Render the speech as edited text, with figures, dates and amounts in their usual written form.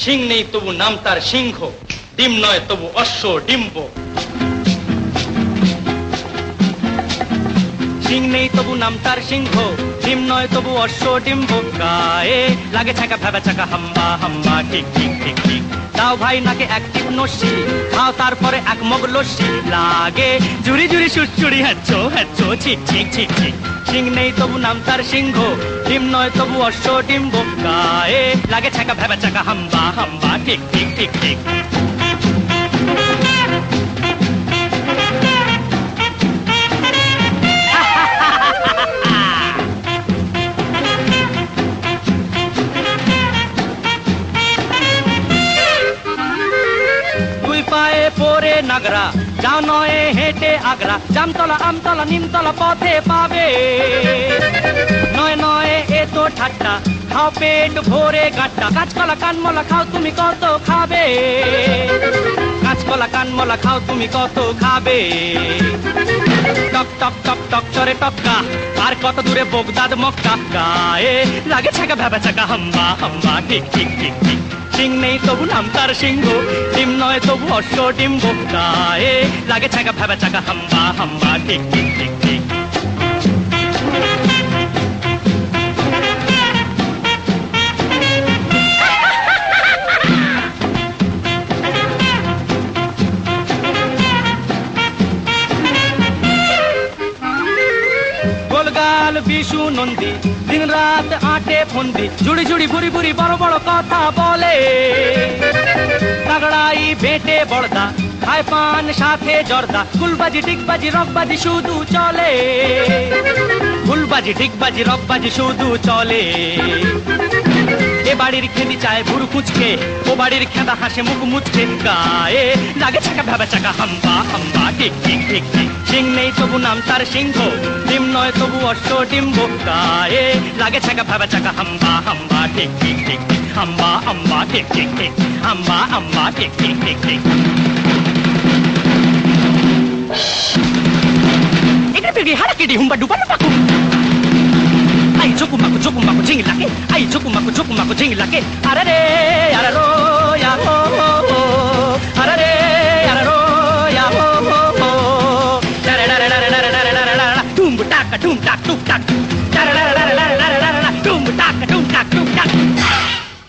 সিং নেই তবু নাম তার সিংহ, ডিম নয় তবু অশ্ব ডিম্ব। সিং নেই তবু নাম তার সিংহ, ডিম নয় তবু অশ্ব ডিম্ব। গায়ে লাগে ছাকা ভেবা চাকা হাম্বা হাম্বা ঠিক ঠিক ঠিক ঠিক। দাও ভাই নাকে এক টিপ নস্যি, খাও তারপরে এক মগ লস্যি। লাগে জুড়ি জুড়ি সুচুড়ি হ্যাচো হ্যাচো ছিক ছিক ছিক ছিক। সিং নেই তবু নাম তার সিংহ, ডিম নয় তবু অশ্ব ডিম্ব। গায়ে লাগে ছাকা ভেবা চাকা হাম্বা হাম্বা ঠিক ঠিক ঠিক ঠিক। পায়ে পরে নাগরা, যাও নয় হেঁটে আগ্রা। জামতলা আমতলা নিমতলা পথে পাবে, নয় নয় এ তো ঠাট্টা। খাও পেট ভরে গাঁটটা, কাঁচকলা কানমলা খাও তুমি কত খাবে। কাঁচকলা কানমলা খাও তুমি কত খাবে। টক টক টক টক চরে টক্কা, আর কত দূরে বগদাদ মক্কা। গায়ে লাগে ছাকা ভেবা চাকা হাম্বা হাম্বা ঠিক ঠিক ঠিক ঠিক। সিং নেই তবু নাম তার সিংহ, ডিম নয় তবু অশ্ব ডিম্ব। গায়ে লাগে ছাকা ভেবা চাকা হাম্বা হাম্বা ঠিক ঠিক ঠিক ঠিক। গোলগাল বিশু নন্দী, দিন রাত আটে ফন্দি। জুড়ি জুড়ি ভুরি ভুরি বড় বড় কথা বলে। তাগড়াই বেটে বড়দা, খায় পান সাথে জর্দা। ফুলবাজি ডিগবাজি রকবাজি শুধু চলে। ফুলবাজি ডিগবাজি রকবাজি শুধু চলে। এ বাড়ির খেদি চায় ভুরু কুচকে, ও বাড়ির খেদা হাসে মুখ মুচকে। গায়ে লাগে ছাকা ভেবা চাকা হাম্বা হাম্বা ঠিক ঠিক ঠিক ঠিক। সিং নেই তবু নাম তার সিংহ, ডিম নয় তবু অশ্ব ডিম্ব। গায়ে লাগে ছাকা ভেবা চাকা হাম্বা হাম্বা ঠিক ঠিক ঠিক ঠিক। হাম্বা হাম্বা ঠিক ঠিক ঠিক। হাম্বা হাম্বা ঠিক ঠিক ঠিক ঠিক। এখানে পেগি হারাকিডি হুম্বা ডুবা পাকু। Ay chokumaku chokumaku jingilake, ay chokumaku chokumaku jingilake. Arare araro ya ho.